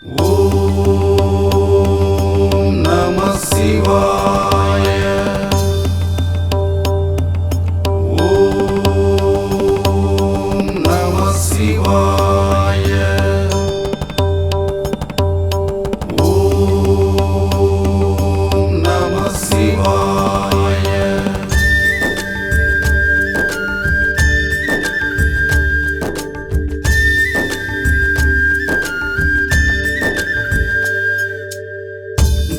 ஓம் நம சிவாய. ஓம் நம சிவாய. ஓம் நம சிவாய.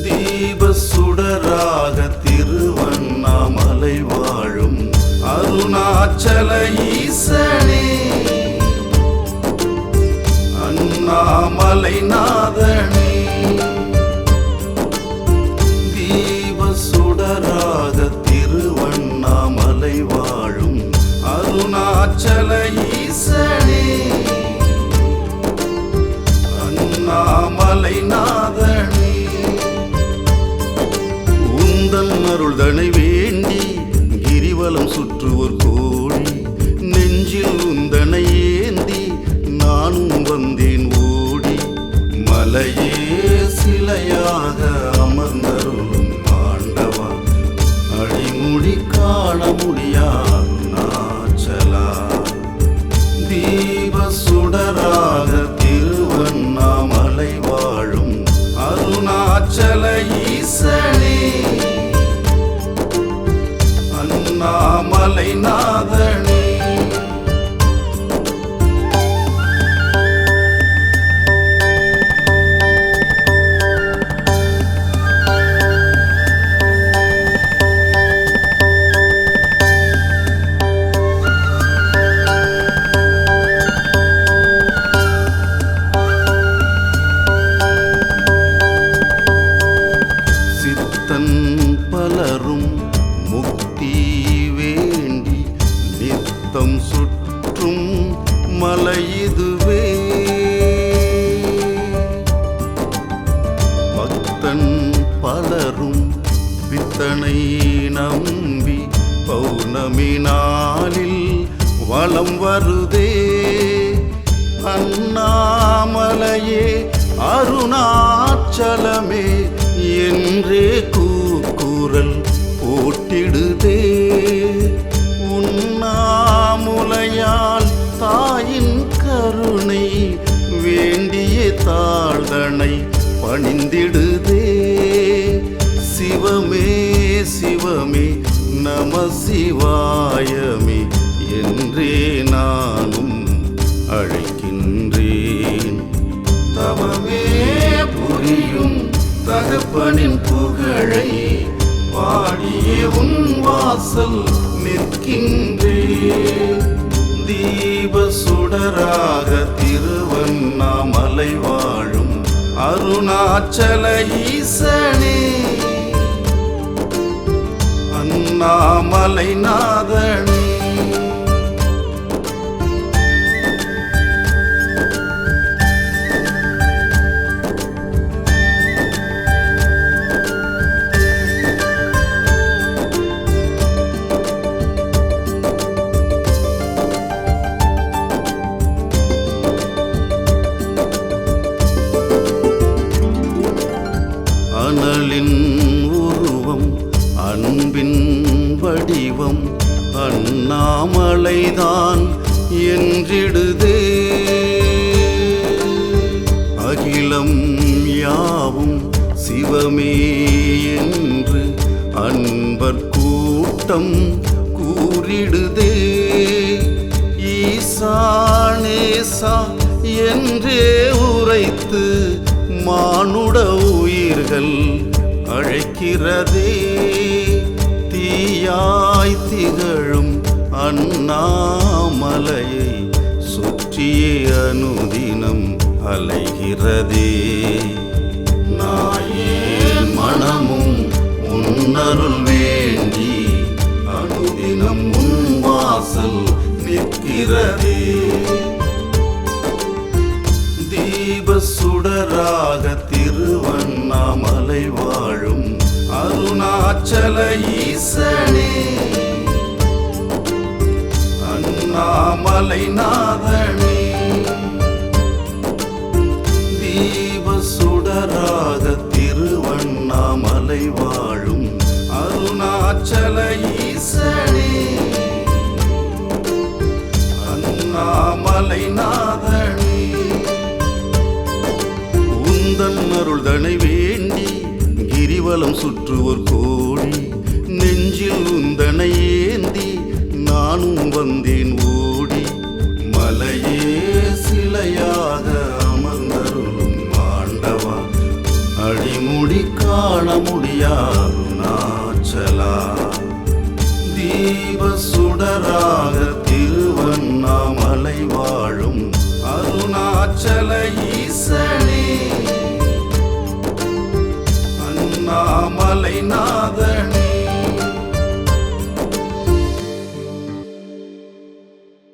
தீப சுடராக திருவண்ணாமலை வாழும் அருணாச்சல ஈசனே, அண்ணாமலை நாதனே. தீப சுடராக திருவண்ணாமலை வாழும் அருணாச்சல ஈசனே, அண்ணாமலை நாதனே. உந்தன் அருள்தனை வேண்டி கிரிவலம் சுற்றுவோர் கோடி, நெஞ்சில் உந்தனை ஏந்தி நானும் வந்தேன் ஓடி. மலையே சிலையாக அமர்ந்தருளும் ஆண்டவா, அடிமுடி காண முடியாது நாச்சலா. தீப சுடராக திருவண்ணாமலை வாழும் அருணாச்சல ஈசனே, அண்ணாமலை நாதனே. சித்தன் பலரும் முக்தி வேண்டி நித்தம் சுற்றும் மலை இதுவே. பக்தன் பலரும் வித்தனை நம்பி பௌர்ணமி நாளில் வலம் வருதே. அண்ணாமலையே அருணாச்சலமே என்றே கூக்குரல் போட்டிடுதே. உண்ணாமுலையால் தாயின் கருணை வேண்டிய தாழ்தனை பணிந்திடுதே. சிவமே சிவமே நம சிவாயமே என்றே நானும் அழைக்கின்றேன். தவமே புரியும் தகப்பனின் புகழை பாடியே உன் வாசல் நிற்கின்றேன். தீப சுடராக திருவண்ணாமலை வாழும் அருணாச்சல ஈசனே, அண்ணாமலை நாதனே. அனலின் உருவம் அன்பின் வடிவம் அண்ணாமலைதான் என்றிடுதே. அகிலம் யாவும் சிவமே என்று அன்பர் கூட்டம் கூறிடுதே. ஈசானேசா என்றே உரைத்து மானுட உயிர்கள் அழைக்கிறதே. தீயாய் திகழும் அண்ணாமலையை சுற்றியே அனுதினம் அலைகிறதே. நாயேன் மனமும் உன்னருள் வேண்டி அனுதினம் உன் வாசல் நிற்கிறதே. தீப சுடராக திருவண்ணாமலை வாழும் அருணாச்சல ஈசனே, அண்ணாமலை நாதனே. தீப சுடராக திருவண்ணாமலை வாழும் அருணாச்சல ஈசனே, அண்ணாமலை நாதனே, உந்தன் அருள்தனை வேண்டி கிரிவலம் சுற்றுவோர் கோடி, நெஞ்சில் உந்தனை ஏந்தி நானும் வந்தேன்